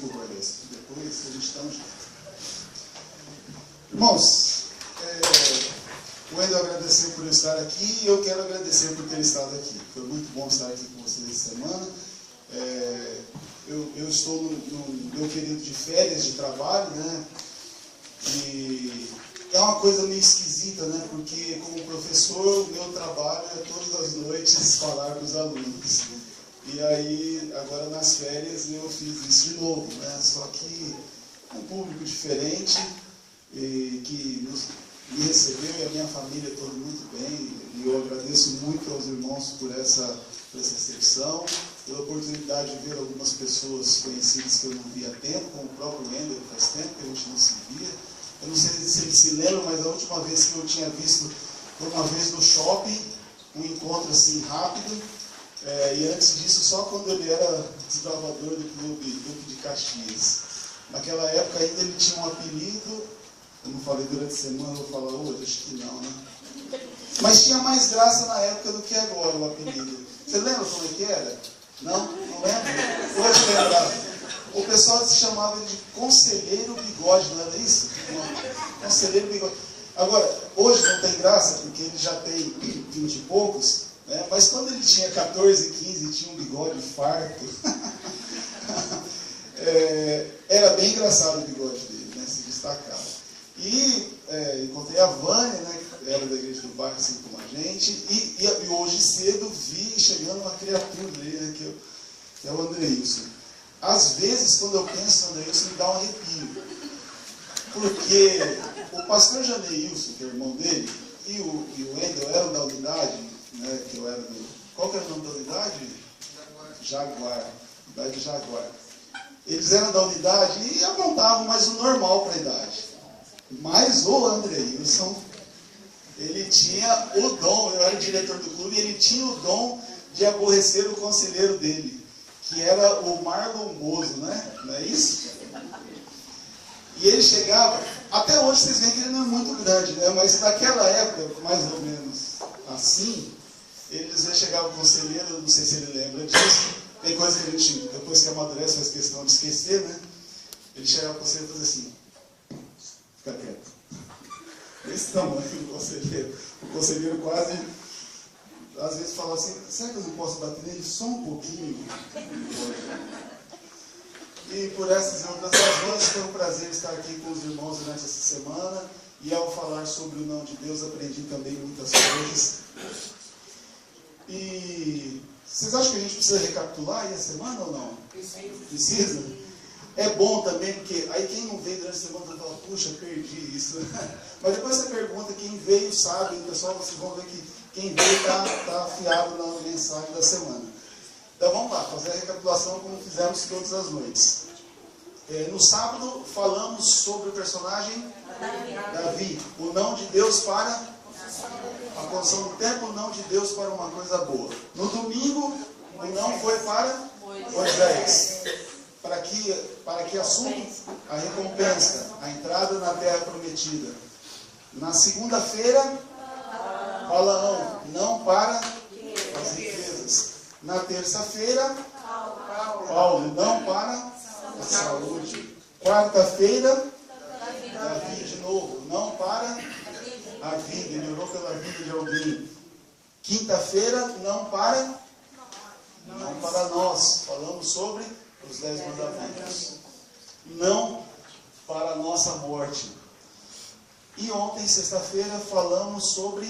por Borges. Depois a gente está junto. Irmãos, o Wendel agradeceu por eu estar aqui e eu quero agradecer por ter estado aqui. Foi muito bom estar aqui com vocês essa semana. Eu estou no meu período de férias de trabalho, né? E é uma coisa meio esquisita, né? Porque como professor, o meu trabalho é todas as noites falar com os alunos. E aí, agora nas férias, eu fiz isso de novo, né? Só que um público diferente, que me recebeu e a minha família toda muito bem. E eu agradeço muito aos irmãos por essa recepção, pela oportunidade de ver algumas pessoas conhecidas que eu não via há tempo, como o próprio Wendel, faz tempo que a gente não se via. Eu não sei se ele se lembra, mas a última vez que eu tinha visto foi uma vez no shopping, um encontro assim rápido, e antes disso só quando ele era desbravador do Clube de Caxias. Naquela época ainda ele tinha um apelido, eu não falei durante a semana, eu vou falar hoje, acho que não, né? Mas tinha mais graça na época do que agora o apelido. Você lembra como é que era? Não? Não lembra? Hoje lembrava. O pessoal se chamava ele de Conselheiro Bigode, não era isso? Não. Conselheiro Bigode. Agora, hoje não tem graça, porque ele já tem 20 e poucos, né? Mas quando ele tinha 14, 15, tinha um bigode farto. Era bem engraçado o bigode dele, né? Se destacava. E encontrei a Vânia, né? Que era da igreja do bairro, assim como a gente, e hoje cedo vi chegando uma criatura ali, né? Que é o Andreilson. Às vezes, quando eu penso no Andreilson, me dá um arrepio. Porque o pastor Janeilson, que é o irmão dele, e o Wendel eram da unidade, né, que eu era do... Qual que era o nome da unidade? Jaguar. Unidade Jaguar. Eles eram da unidade e aprontavam mais o normal para a idade. Mas o Andreilson, ele tinha o dom, eu era o diretor do clube, e ele tinha o dom de aborrecer o conselheiro dele, que era o Marlon Mozo, né? Não é isso? E ele chegava, até hoje vocês veem que ele não é muito grande, né? Mas naquela época, mais ou menos assim, ele chegava o conselheiro, não sei se ele lembra disso, tem coisa que a gente, depois que amadurece, faz questão de esquecer, né? Ele chegava o conselheiro e fazia assim, fica quieto. Esse tamanho do conselheiro. O conselheiro quase, às vezes, falava assim, será que eu não posso bater nele só um pouquinho? E por essas e outras razões, foi um prazer estar aqui com os irmãos durante essa semana. E ao falar sobre o não de Deus, aprendi também muitas coisas. E vocês acham que a gente precisa recapitular aí a semana ou não? Precisa? É bom também, porque aí quem não veio durante a semana fala, puxa, perdi isso. Mas depois você pergunta, quem veio sabe, o pessoal, vocês vão ver que quem veio está afiado na mensagem da semana. Então vamos lá, fazer a recapitulação como fizemos todas as noites. No sábado falamos sobre o personagem Davi, o não de Deus para a construção do templo, o não de Deus para uma coisa boa. No domingo, o não foi para Moisés, para que assume a recompensa, a entrada na terra prometida. Na segunda-feira, Balaão, não para as riquezas. Na terça-feira, Paulo, não para a saúde. Quarta-feira, Davi de novo, não para a vida, ele orou pela vida de alguém. Quinta-feira, não para nós. Falamos sobre os 10 mandamentos. Não para a nossa morte. E ontem, sexta-feira, falamos sobre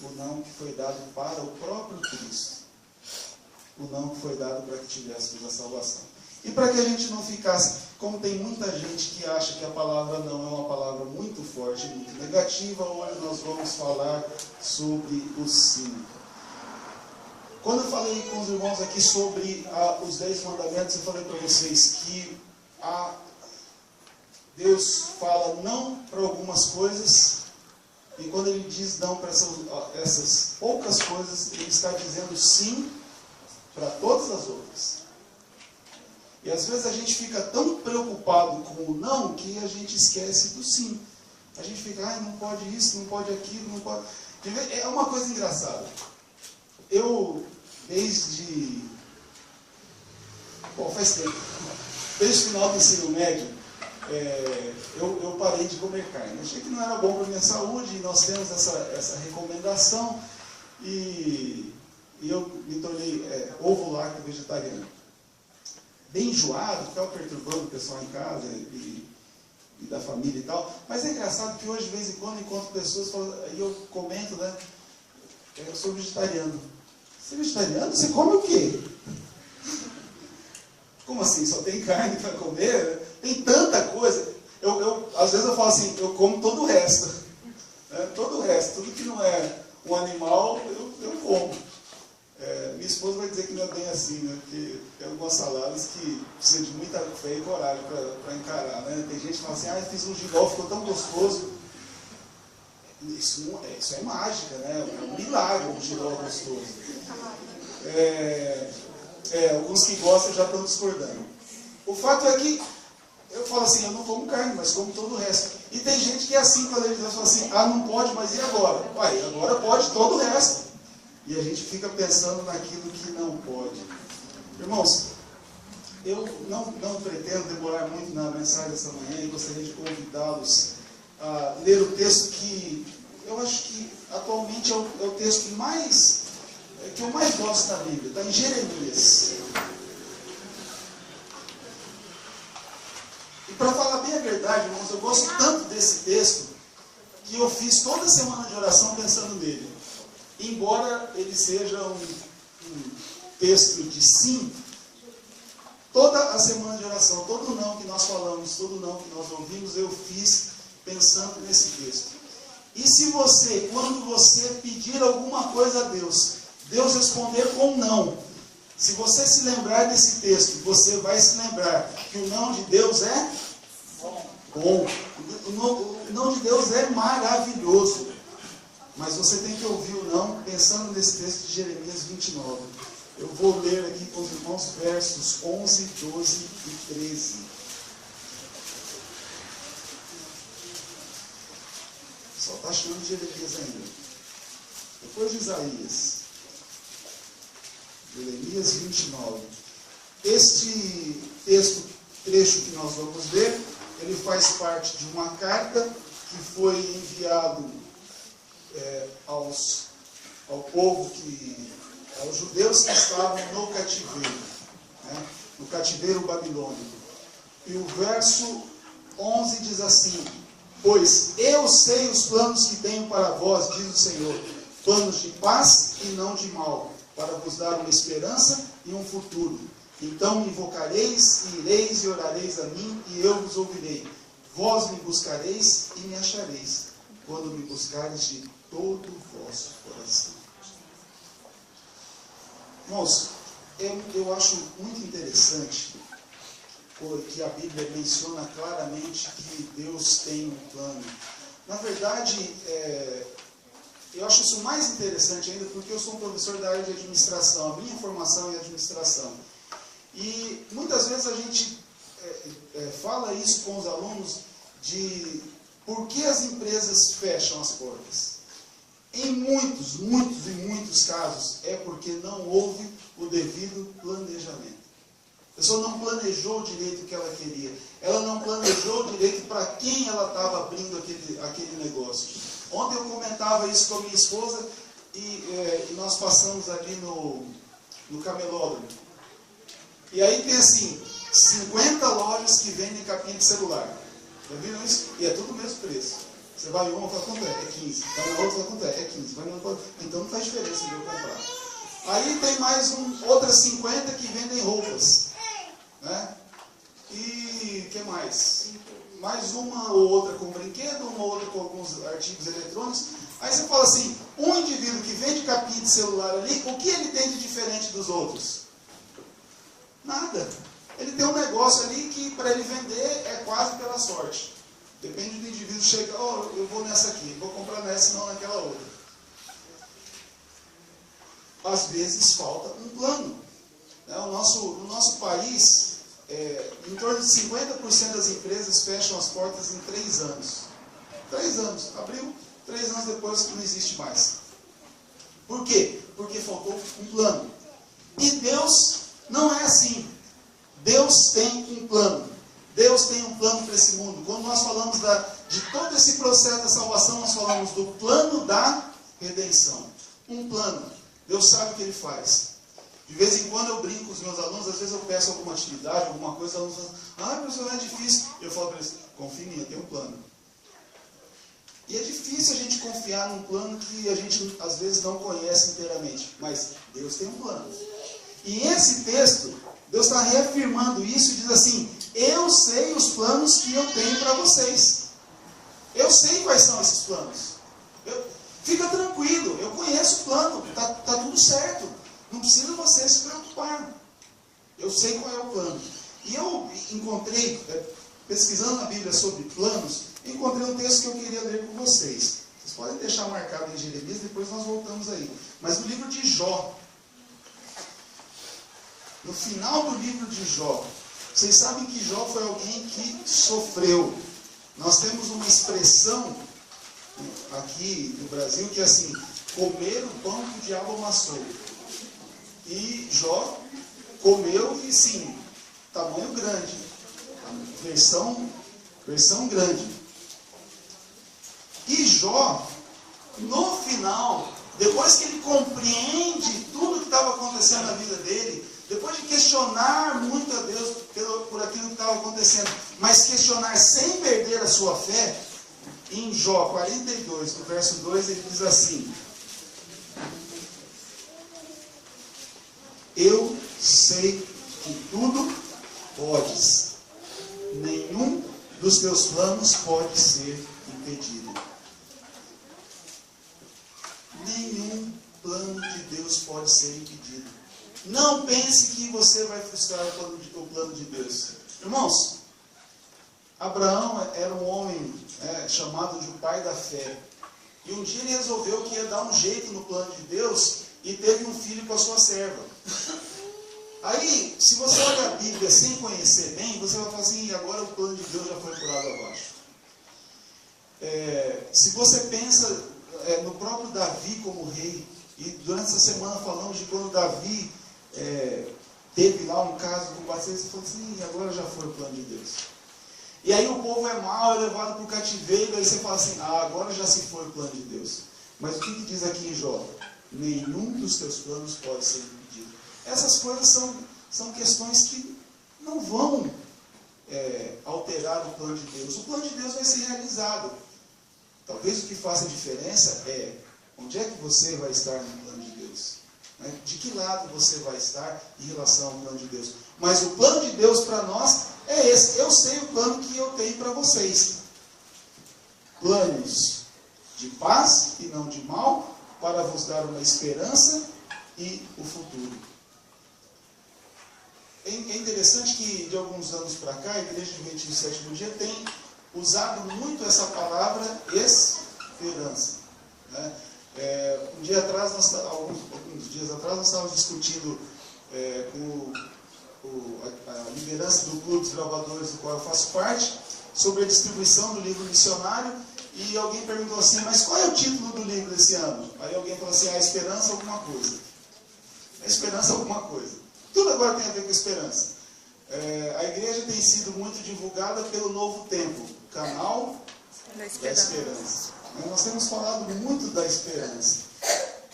o não que foi dado para o próprio Cristo. O não que foi dado para que tivéssemos a salvação. E para que a gente não ficasse, como tem muita gente que acha que a palavra não é uma palavra muito forte, muito negativa, hoje nós vamos falar sobre o sim. Quando eu falei com os irmãos aqui sobre os 10 mandamentos, eu falei para vocês que Deus fala não para algumas coisas, e quando Ele diz não para essas poucas coisas, Ele está dizendo sim para todas as outras. E às vezes a gente fica tão preocupado com o não, que a gente esquece do sim. A gente fica, não pode isso, não pode aquilo, não pode... É uma coisa engraçada. Eu, desde Bom, faz tempo. Desde o final do ensino médio, eu parei de comer carne. Achei que não era bom para a minha saúde, e nós temos essa recomendação, e eu me tornei ovo lácteo vegetariano. Bem enjoado, ficava perturbando o pessoal em casa e da família e tal. Mas é engraçado que hoje, de vez em quando, encontro pessoas e eu comento, né? Eu sou vegetariano. Você é vegetariano? Você come o quê? Como assim? Só tem carne para comer? Tem tanta coisa. Às vezes eu falo assim, eu como todo o resto. Né? Todo o resto. Tudo que não é um animal, eu como. Minha esposa vai dizer que não é bem assim, né? Porque tem algumas saladas que precisam de muita fé e coragem para encarar, né? Tem gente que fala assim, eu fiz um giló, ficou tão gostoso. Isso é mágica, né? É um milagre um giló gostoso. Alguns que gostam já estão discordando. O fato é que eu falo assim, eu não como carne, mas como todo o resto. E tem gente que é assim, quando eles falam assim, não pode, mas e agora? Uai, agora pode todo o resto. E a gente fica pensando naquilo que não pode. Irmãos, eu não pretendo demorar muito na mensagem dessa manhã e gostaria de convidá-los a ler o texto que eu acho que atualmente é o texto que eu mais gosto da Bíblia. Está em Jeremias. E para falar bem a verdade, irmãos, eu gosto tanto desse texto que eu fiz toda a semana de oração pensando nele. Embora ele seja um texto de sim, toda a semana de oração, todo não que nós falamos, todo não que nós ouvimos, eu fiz pensando nesse texto. E se você, quando você pedir alguma coisa a Deus, Deus responder com não, se você se lembrar desse texto, você vai se lembrar que o não de Deus é bom. O não de Deus é maravilhoso. Mas você tem que ouvir o não pensando nesse texto de Jeremias 29. Eu vou ler aqui com os irmãos versos 11, 12 e 13. Só está chamando de Jeremias ainda. Depois de Isaías. Jeremias 29. Este trecho que nós vamos ver, ele faz parte de uma carta que foi enviado ao povo, aos judeus que estavam no cativeiro, né? No cativeiro babilônico. E o verso 11 diz assim: pois eu sei os planos que tenho para vós, diz o Senhor, planos de paz e não de mal, para vos dar uma esperança e um futuro. Então me invocareis, e ireis e orareis a mim, e eu vos ouvirei. Vós me buscareis e me achareis, quando me buscareis de todo o vosso coração. Irmãos, eu acho muito interessante que a Bíblia menciona claramente que Deus tem um plano. Na verdade, eu acho isso mais interessante ainda porque eu sou um professor da área de administração, a minha formação é em administração. E muitas vezes a gente fala isso com os alunos de por que as empresas fecham as portas. Em muitos casos é porque não houve o devido planejamento. A pessoa não planejou direito o que ela queria. Ela não planejou direito para quem ela estava abrindo aquele negócio. Ontem eu comentava isso com a minha esposa e nós passamos ali no camelódromo. E aí tem assim, 50 lojas que vendem capinha de celular. Já viram isso? E é tudo o mesmo preço. Você vai em uma e fala, quanto é? É 15. Vai na outra e fala, quanto é? É 15. Vai na outra, então não faz diferença de eu comprar. Aí tem mais outras 50 que vendem roupas. Né? E o que mais? Mais uma ou outra com brinquedo, uma ou outra com alguns artigos eletrônicos. Aí você fala assim, um indivíduo que vende capinha de celular ali, o que ele tem de diferente dos outros? Nada. Ele tem um negócio ali que para ele vender é quase pela sorte. Depende do indivíduo chegar, eu vou nessa aqui, vou comprar nessa e não naquela outra. Às vezes falta um plano. No nosso país, em torno de 50% das empresas fecham as portas em 3 anos. 3 anos. Abriu, 3 anos depois não existe mais. Por quê? Porque faltou um plano. E Deus não é assim. processo da salvação, nós falamos do plano da redenção. Um plano. Deus sabe o que Ele faz. De vez em quando eu brinco com os meus alunos, às vezes eu peço alguma atividade, alguma coisa, os alunos falam, professor, é difícil. Eu falo para eles, confia em mim, eu tenho um plano. E é difícil a gente confiar num plano que a gente às vezes não conhece inteiramente. Mas Deus tem um plano. E esse texto, Deus está reafirmando isso e diz assim, eu sei os planos que eu tenho para vocês. Eu sei quais são esses planos. Fica tranquilo, eu conheço o plano, está tudo certo. Não precisa você se preocupar. Eu sei qual é o plano. E eu encontrei, pesquisando na Bíblia sobre planos, encontrei um texto que eu queria ler com vocês. Vocês podem deixar marcado em Jeremias, depois nós voltamos aí. Mas no livro de Jó, no final do livro de Jó, vocês sabem que Jó foi alguém que sofreu. Nós temos uma expressão aqui no Brasil que é assim, comer o pão que o diabo amassou. E Jó comeu e sim, tamanho grande, versão grande. E Jó, no final, depois que ele compreende tudo que estava acontecendo na vida dele, depois de questionar muito a Deus por aquilo que estava acontecendo, mas questionar sem perder a sua fé, em Jó 42, no verso 2, ele diz assim, eu sei que tudo podes, nenhum dos teus planos pode ser impedido. Nenhum plano de Deus pode ser impedido. Não pense que você vai frustrar o plano de Deus. Irmãos, Abraão era um homem chamado de o pai da fé. E um dia ele resolveu que ia dar um jeito no plano de Deus e teve um filho com a sua serva. Aí, se você olha a Bíblia sem conhecer bem, você vai falar assim, agora o plano de Deus já foi por água abaixo. Se você pensa no próprio Davi como rei, e durante essa semana falamos de quando Davi teve lá um caso com Batseba, você falou assim, agora já foi o plano de Deus. E aí o povo é mau, é levado para o cativeiro, aí você fala assim, agora já se foi o plano de Deus. Mas o que diz aqui em Jó? Nenhum dos teus planos pode ser impedido. Essas coisas são questões que não vão alterar o plano de Deus. O plano de Deus vai ser realizado. Talvez o que faça diferença é onde é que você vai estar no plano de Deus. Né? De que lado você vai estar em relação ao plano de Deus. Mas o plano de Deus para nós é esse. Eu sei o plano que eu tenho para vocês. Planos de paz e não de mal, para vos dar uma esperança e o futuro. É interessante que de alguns anos para cá, a Igreja Adventista do Sétimo Dia tem usado muito essa palavra esperança. Né? Alguns dias atrás, nós estávamos discutindo com a liderança do Clube dos Gravadores, do qual eu faço parte, sobre a distribuição do livro missionário, e alguém perguntou assim, mas qual é o título do livro desse ano? Aí alguém falou assim, a esperança alguma coisa. A esperança alguma coisa. Tudo agora tem a ver com esperança. A igreja tem sido muito divulgada pelo Novo Tempo, canal da esperança. Nós temos falado muito da esperança,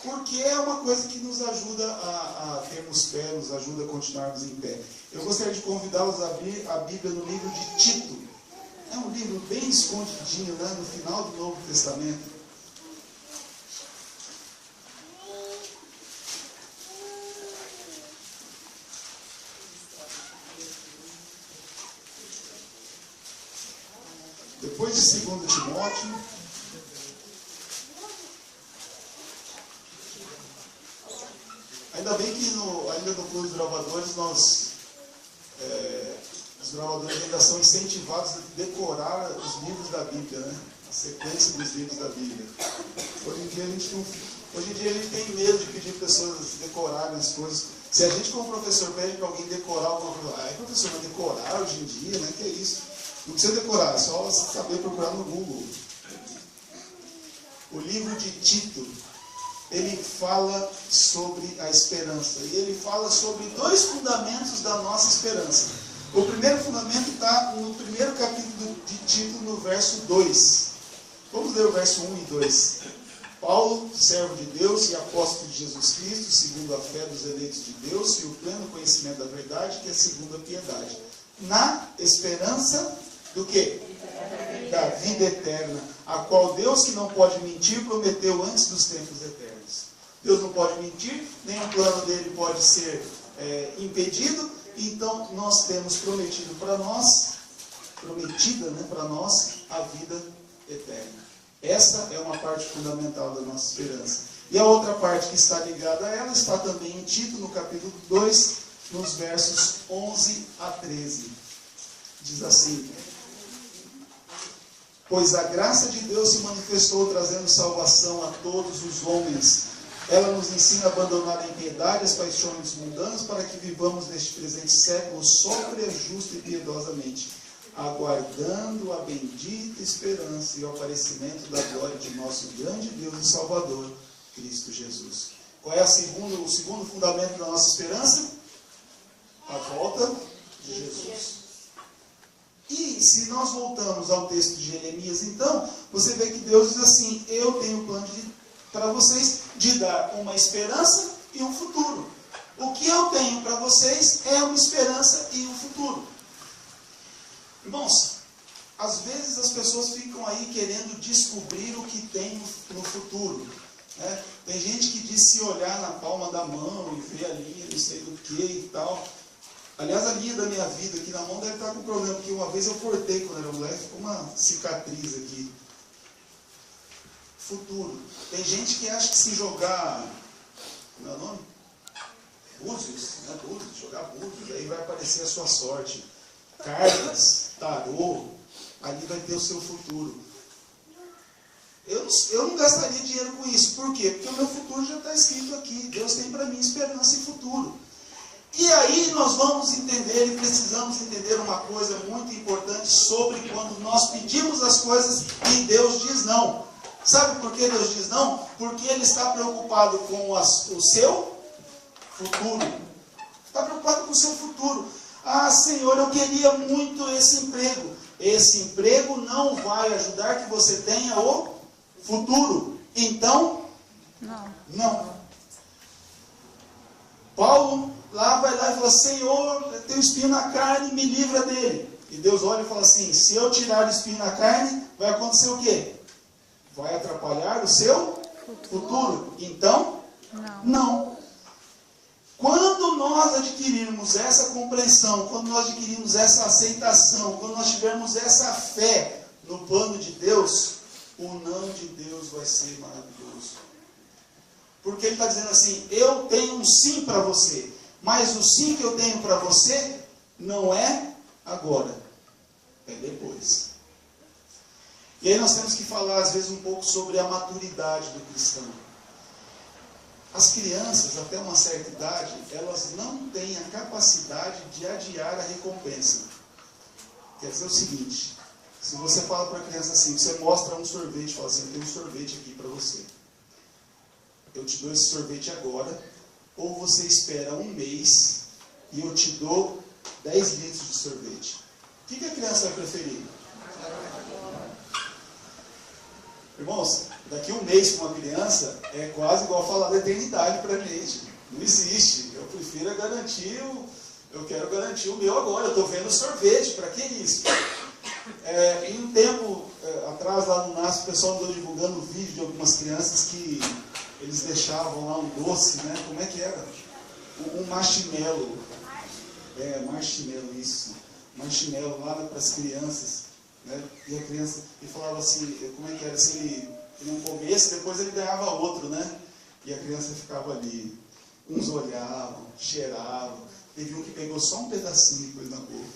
porque é uma coisa que nos ajuda a termos fé, nos ajuda a continuarmos em pé. Eu gostaria de convidá-los a abrir a Bíblia no livro de Tito. É um livro bem escondidinho, né, no final do Novo Testamento. Depois de 2 Timóteo, ainda bem que ainda no Clube dos Gravadores, os gravadores ainda são incentivados a decorar os livros da Bíblia, né? A sequência dos livros da Bíblia. Hoje em dia a gente tem medo de pedir pessoas decorarem as coisas. Se a gente como professor pede para alguém decorar alguma coisa, professor, vai decorar hoje em dia, né? Que é isso? Não precisa decorar, é só saber procurar no Google. O livro de Tito, ele fala sobre a esperança. E ele fala sobre 2 fundamentos da nossa esperança. O primeiro fundamento está no primeiro capítulo de Tito, no verso 2. Vamos ler o verso 1 e 2. Paulo, servo de Deus e apóstolo de Jesus Cristo, segundo a fé dos eleitos de Deus e o pleno conhecimento da verdade, que é segundo a piedade. Na esperança do quê? Da vida eterna, a qual Deus, que não pode mentir, prometeu antes dos tempos eternos. Deus não pode mentir, nem o plano dele pode ser impedido, então nós temos prometido para nós, para nós, a vida eterna. Essa é uma parte fundamental da nossa esperança. E a outra parte que está ligada a ela está também em Tito, no capítulo 2, nos versos 11 a 13. Diz assim: pois a graça de Deus se manifestou trazendo salvação a todos os homens. Ela nos ensina a abandonar a impiedade e as paixões mundanas para que vivamos neste presente século sóbria, justa e piedosamente, aguardando a bendita esperança e o aparecimento da glória de nosso grande Deus e Salvador, Cristo Jesus. Qual é o segundo fundamento da nossa esperança? A volta de Jesus. E se nós voltamos ao texto de Jeremias, então, você vê que Deus diz assim: eu tenho um plano para vocês de dar uma esperança e um futuro. O que eu tenho para vocês é uma esperança e um futuro. Irmãos, às vezes as pessoas ficam aí querendo descobrir o que tem no futuro. Né? Tem gente que diz se olhar na palma da mão e ver a linha, não sei do que e tal. Aliás, a linha da minha vida aqui na mão deve estar com problema, porque uma vez eu cortei quando era moleque, ficou uma cicatriz aqui. Futuro. Tem gente que acha que se jogar, como é o nome? Búzios, né? Búzios, jogar búzios, aí vai aparecer a sua sorte. Cartas, tarô, ali vai ter o seu futuro. Eu não gastaria dinheiro com isso. Por quê? Porque o meu futuro já está escrito aqui. Deus tem para mim esperança e futuro. E aí nós vamos entender e precisamos entender uma coisa muito importante sobre quando nós pedimos as coisas e Deus diz não. Sabe por que Deus diz não? Porque Ele está preocupado com o seu futuro. Está preocupado com o seu futuro. Ah, Senhor, eu queria muito esse emprego. Esse emprego não vai ajudar que você tenha o futuro. Então, não. Paulo vai lá e fala: Senhor, eu tenho espinho na carne, me livra dele. E Deus olha e fala assim: se eu tirar o espinho na carne, vai acontecer o quê? Vai atrapalhar o seu futuro. Então, não. Quando nós adquirirmos essa compreensão, quando nós adquirirmos essa aceitação, quando nós tivermos essa fé no plano de Deus, o não de Deus vai ser maravilhoso. Porque Ele está dizendo assim: eu tenho um sim para você, mas o sim que eu tenho para você não é agora, é depois. E aí nós temos que falar às vezes um pouco sobre a maturidade do cristão. As crianças, até uma certa idade, elas não têm a capacidade de adiar a recompensa. Quer dizer o seguinte: se você fala para a criança assim, você mostra um sorvete, fala assim: eu tenho um sorvete aqui para você. Eu te dou esse sorvete agora, ou você espera um mês e eu te dou 10 litros de sorvete. O que a criança vai preferir? Irmãos, daqui um mês com uma criança é quase igual falar da eternidade para a gente. Não existe. Eu prefiro eu quero garantir o meu agora. Eu estou vendo sorvete, para que isso? Em um tempo atrás, lá no NASP, o pessoal andou divulgando um vídeo de algumas crianças que eles deixavam lá um doce, né? Como é que era? Um marshmallow. Marshmallow, isso. Marshmallow lá para as crianças. Né? E a criança, ele falava assim, como é que era? Se ele não comesse, depois ele ganhava outro, né? E a criança ficava ali. Uns olhavam, cheiravam. Teve um que pegou só um pedacinho e pôs na boca.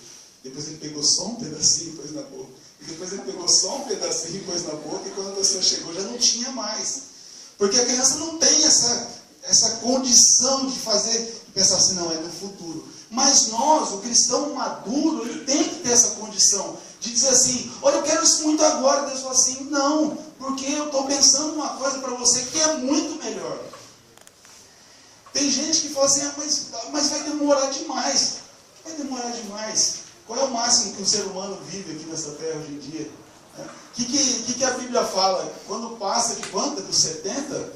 Depois ele pegou só um pedacinho e pôs na boca. E depois ele pegou só um pedacinho e pôs na boca. E quando a pessoa chegou, já não tinha mais. Porque a criança não tem essa condição de pensar assim, não, é no futuro. Mas nós, o cristão maduro, ele tem que ter essa condição de dizer assim: olha, eu quero isso muito agora. Deus fala assim: não, porque eu estou pensando uma coisa para você que é muito melhor. Tem gente que fala assim: mas vai demorar demais. Vai demorar demais. Qual é o máximo que um ser humano vive aqui nessa terra hoje em dia? O que a Bíblia fala? Quando passa de quanto? Dos 70?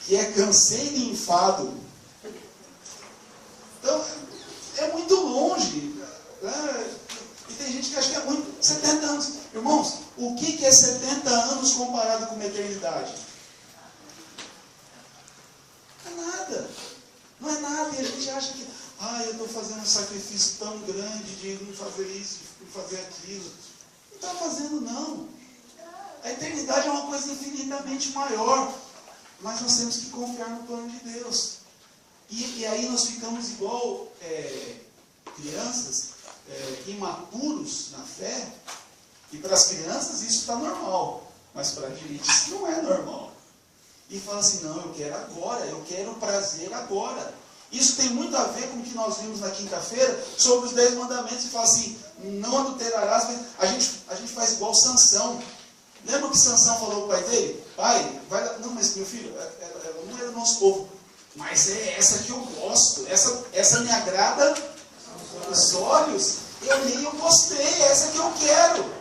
Que é canseiro e enfado. Então, é muito longe. Né? E tem gente que acha que é muito. 70 anos. Irmãos, o que é 70 anos comparado com uma eternidade? Não é nada. Não é nada. E a gente acha que, eu estou fazendo um sacrifício tão grande de não fazer isso, de fazer aquilo. Não está fazendo, não. A eternidade é uma coisa infinitamente maior. Mas nós temos que confiar no plano de Deus. E aí nós ficamos igual crianças, imaturos na fé. E para as crianças isso está normal. Mas para a gente isso não é normal. E fala assim, não, eu quero agora, eu quero prazer agora. Isso tem muito a ver com o que nós vimos na quinta-feira sobre os 10 mandamentos. E fala assim, não adulterarás. A gente faz igual Sansão. Lembra o que Sansão falou para o pai dele? Pai, vai lá. Não, mas meu filho, ela não é do nosso povo. Mas é essa que eu gosto. Essa me agrada os olhos. Eu gostei, é essa que eu quero.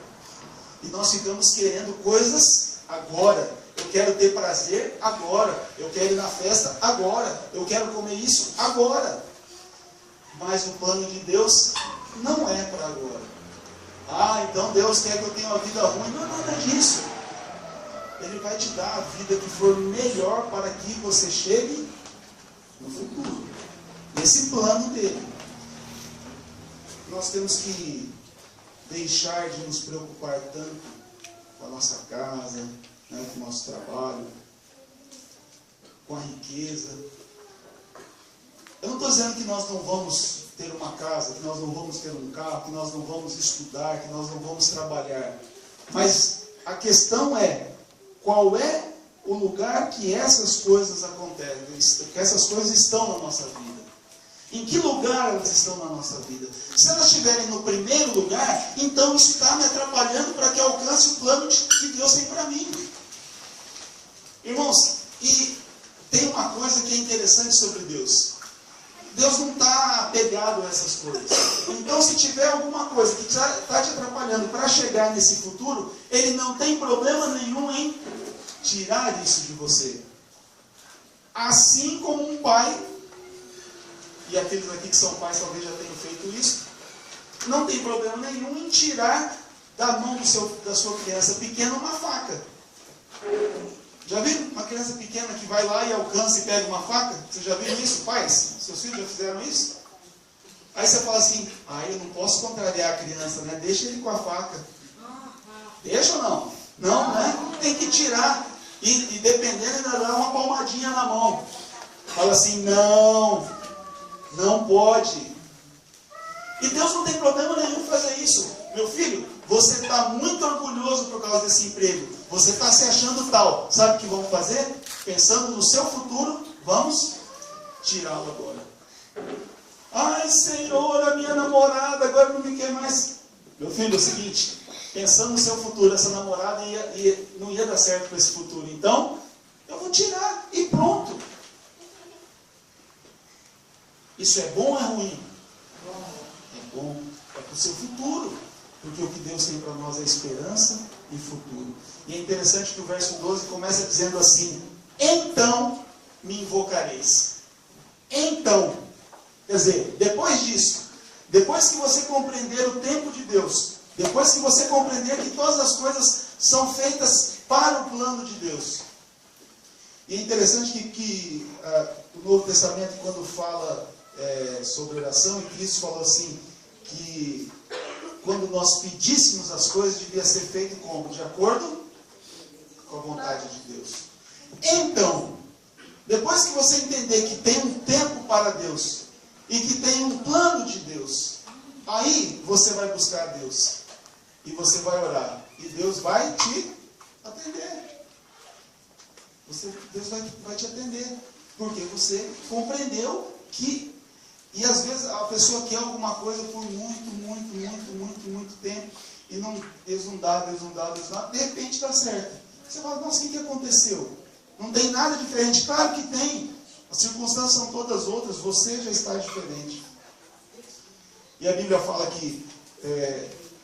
E nós ficamos querendo coisas agora. Eu quero ter prazer agora. Eu quero ir na festa agora. Eu quero comer isso agora. Mas o plano de Deus não é para agora. Então Deus quer que eu tenha uma vida ruim. Não é nada disso. Ele vai te dar a vida que for melhor para que você chegue no futuro. Nesse plano dele. Nós temos que deixar de nos preocupar tanto com a nossa casa, né, com o nosso trabalho, com a riqueza. Eu não estou dizendo que nós não vamos ter uma casa, que nós não vamos ter um carro, que nós não vamos estudar, que nós não vamos trabalhar. Mas a questão é, qual é o lugar que essas coisas acontecem, que essas coisas estão na nossa vida? Em que lugar elas estão na nossa vida? Se elas estiverem no primeiro lugar, então isso está me atrapalhando para que alcance o plano que Deus tem para mim. Irmãos, e tem uma coisa que é interessante sobre Deus. Deus não está apegado a essas coisas. Então, se tiver alguma coisa que está te atrapalhando para chegar nesse futuro, Ele não tem problema nenhum em tirar isso de você. Assim como um pai, e aqueles aqui que são pais talvez já tenham feito isso, não tem problema nenhum em tirar da mão da sua criança pequena uma faca. Já viram uma criança pequena que vai lá e alcança e pega uma faca? Vocês já viram isso, pais? Seus filhos já fizeram isso? Aí você fala assim, eu não posso contrariar a criança, né? Deixa ele com a faca. Deixa ou não? Não, né? Tem que tirar. E dependendo, ainda dá uma palmadinha na mão. Fala assim, não pode. E Deus não tem problema nenhum em fazer isso. Meu filho, você está muito orgulhoso por causa desse emprego. Você está se achando tal. Sabe o que vamos fazer? Pensando no seu futuro, vamos tirá-lo agora. Ai, Senhor, a minha namorada agora não me quer mais. Meu filho, é o seguinte, pensando no seu futuro, essa namorada não ia dar certo para esse futuro. Então, eu vou tirar e pronto. Isso é bom ou é ruim? É bom. É para o seu futuro. Porque o que Deus tem para nós é esperança e futuro. E é interessante que o verso 12 começa dizendo assim, então me invocareis. Então, quer dizer, depois disso, depois que você compreender o tempo de Deus, depois que você compreender que todas as coisas são feitas para o plano de Deus. E é interessante que o Novo Testamento, quando fala sobre oração, e Cristo falou assim, que quando nós pedíssemos as coisas, devia ser feito como? De acordo com a vontade de Deus. Então, depois que você entender que tem um tempo para Deus, e que tem um plano de Deus, aí você vai buscar Deus, e você vai orar, e Deus vai te atender. Deus vai te atender, porque você compreendeu que... E às vezes a pessoa quer alguma coisa por muito tempo. E Deus não dá. De repente dá certo. Você fala, nossa, o que aconteceu? Não tem nada diferente. Claro que tem. As circunstâncias são todas outras. Você já está diferente. E a Bíblia fala que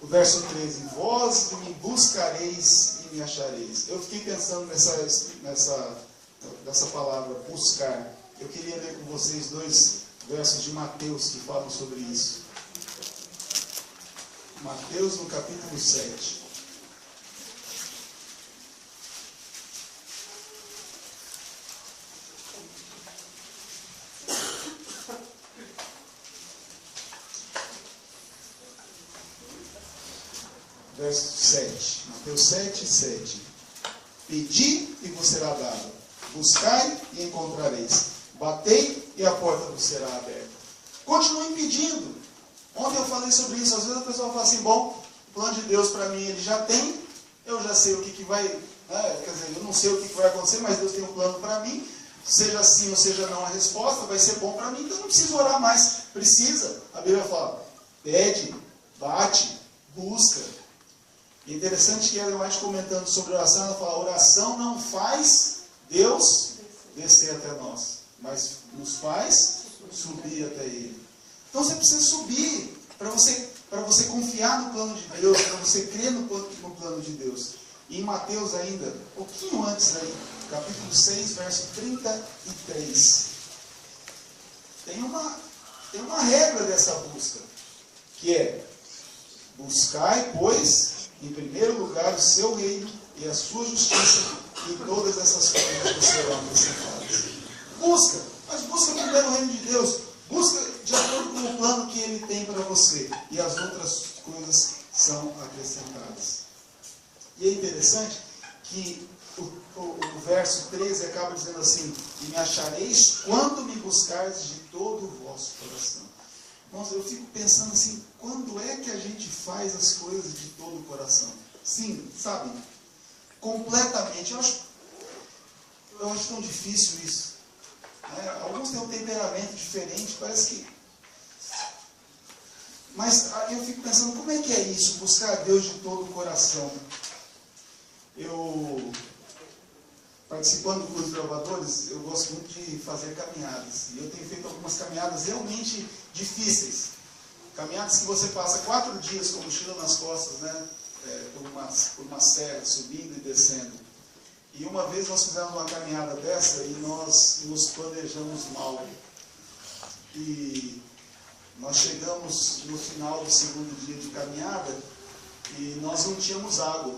o verso 13, vós me buscareis e me achareis. Eu fiquei pensando nessa palavra, buscar. Eu queria ler com vocês 2 versos de Mateus que falam sobre isso. Mateus no capítulo 7. Verso 7. Mateus 7, 7. Pedi e vos será dado. Buscai e encontrareis. Batei e a porta vos será aberta. Continuem pedindo. Ontem eu falei sobre isso. Às vezes a pessoa fala assim, bom, o plano de Deus para mim ele já tem. Eu já sei o que vai... quer dizer, eu não sei o que vai acontecer, mas Deus tem um plano para mim. Seja sim ou seja não a resposta, vai ser bom para mim. Então não preciso orar mais. Precisa. A Bíblia fala, pede, bate, busca. É interessante que ela White comentando sobre oração, ela fala, oração não faz Deus descer até nós, mas nos faz subir até Ele. Então você precisa subir para você confiar no plano de Deus, para você crer no plano de Deus. E em Mateus ainda, um pouquinho antes aí, capítulo 6, verso 33, tem uma regra dessa busca, que é, buscai, pois, em primeiro lugar o seu reino e a sua justiça, e todas essas coisas serão acrescentadas. Busca, mas busca primeiro o reino de Deus. Busca de acordo com o plano que Ele tem para você. E as outras coisas são acrescentadas. E é interessante que o verso 13 acaba dizendo assim, e me achareis quando me buscardes de todo o vosso coração. Nossa, eu fico pensando assim, quando é que a gente faz as coisas de todo o coração? Sim, sabe? Completamente. Eu acho tão difícil isso. Alguns têm um temperamento diferente, parece que... Mas eu fico pensando, como é que é isso? Buscar a Deus de todo o coração. Eu, participando do curso de trovadores, eu gosto muito de fazer caminhadas. E eu tenho feito algumas caminhadas realmente difíceis. Caminhadas que você passa 4 dias com mochila nas costas, né? Por uma serra, subindo e descendo. E uma vez nós fizemos uma caminhada dessa e nós nos planejamos mal. E nós chegamos no final do 2º dia de caminhada e nós não tínhamos água.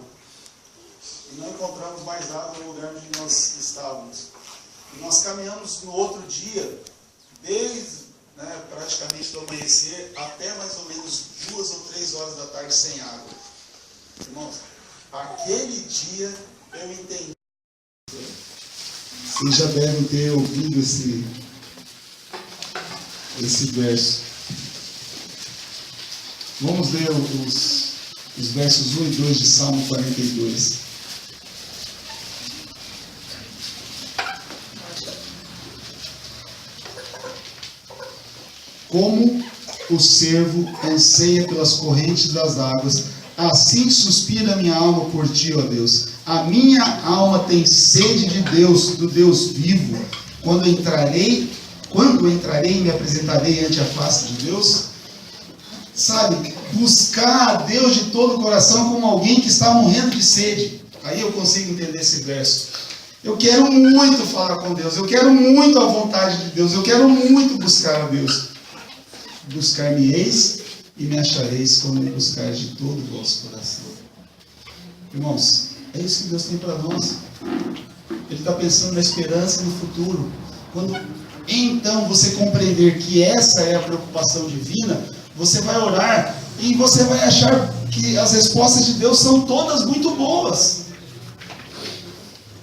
E não encontramos mais água no lugar onde nós estávamos. E nós caminhamos no outro dia, desde praticamente do amanhecer até mais ou menos 2 ou 3 horas da tarde sem água. Irmãos, aquele dia eu entendi. Vocês já devem ter ouvido esse verso. Vamos ler os versos 1 e 2 de Salmo 42. Como o cervo anseia pelas correntes das águas, assim suspira a minha alma por ti, ó Deus. A minha alma tem sede de Deus, do Deus vivo. Quando entrarei e me apresentarei ante a face de Deus. Sabe, buscar a Deus de todo o coração como alguém que está morrendo de sede. Aí eu consigo entender esse verso. Eu quero muito falar com Deus, eu quero muito a vontade de Deus, eu quero muito buscar a Deus. Buscar-me-eis e me achareis quando me buscares de todo o vosso coração. Irmãos, é isso que Deus tem para nós. Ele está pensando na esperança e no futuro. Quando então você compreender que essa é a preocupação divina, você vai orar e você vai achar que as respostas de Deus são todas muito boas.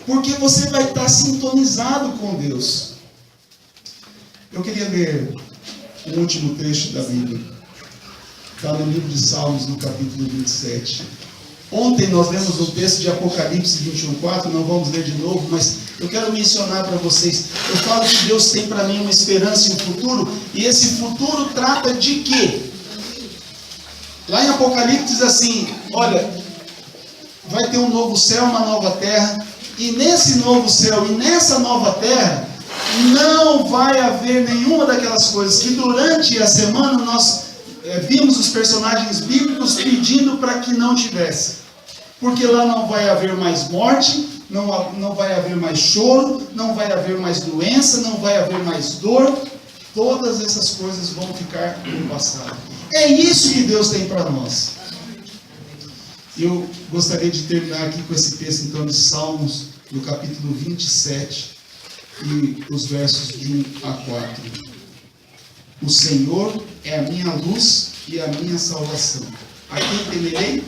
Porque você vai estar sintonizado com Deus. Eu queria ler o último trecho da Bíblia. Está no livro de Salmos, no capítulo 27. Ontem nós lemos o texto de Apocalipse 21:4, não vamos ler de novo, mas eu quero mencionar para vocês. Eu falo que Deus tem para mim uma esperança e um futuro, e esse futuro trata de quê? Lá em Apocalipse diz assim, olha, vai ter um novo céu, uma nova terra, e nesse novo céu e nessa nova terra, não vai haver nenhuma daquelas coisas que durante a semana nós vimos os personagens bíblicos pedindo para que não tivesse. Porque lá não vai haver mais morte, não vai haver mais choro, não vai haver mais doença, não vai haver mais dor. Todas essas coisas vão ficar no passado. É isso que Deus tem para nós. Eu gostaria de terminar aqui com esse texto, então, de Salmos, no capítulo 27, e os versos de 1 a 4. O Senhor é a minha luz e a minha salvação. A quem temerei?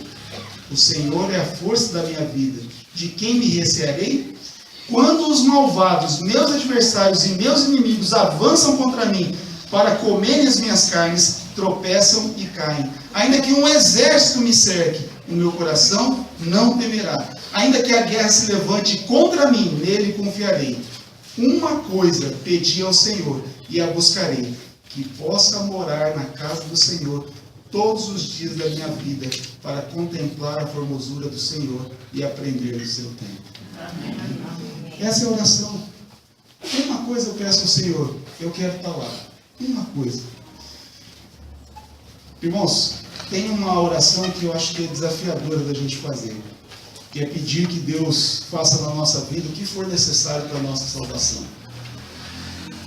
O Senhor é a força da minha vida. De quem me recearei? Quando os malvados, meus adversários e meus inimigos avançam contra mim para comerem as minhas carnes, tropeçam e caem. Ainda que um exército me cerque, o meu coração não temerá. Ainda que a guerra se levante contra mim, nele confiarei. Uma coisa pedi ao Senhor e a buscarei, que possa morar na casa do Senhor todos os dias da minha vida, para contemplar a formosura do Senhor e aprender do seu tempo. Amém. Essa é a oração. Uma coisa eu peço ao Senhor, eu quero estar lá. Uma coisa. Irmãos, tem uma oração que eu acho que é desafiadora da gente fazer, que é pedir que Deus faça na nossa vida o que for necessário para a nossa salvação.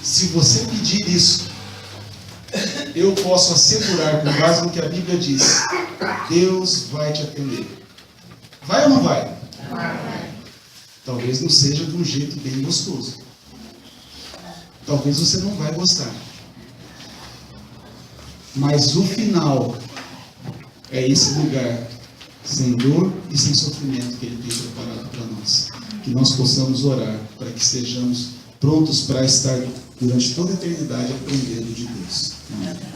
Se você pedir isso, eu posso assegurar, com base no que a Bíblia diz, Deus vai te atender. Vai ou não vai? Vai. Talvez não seja de um jeito bem gostoso. Talvez você não vai gostar. Mas o final é esse lugar sem dor e sem sofrimento que Ele tem preparado para nós. Que nós possamos orar para que sejamos prontos para estar durante toda a eternidade aprendendo de Deus. Amém.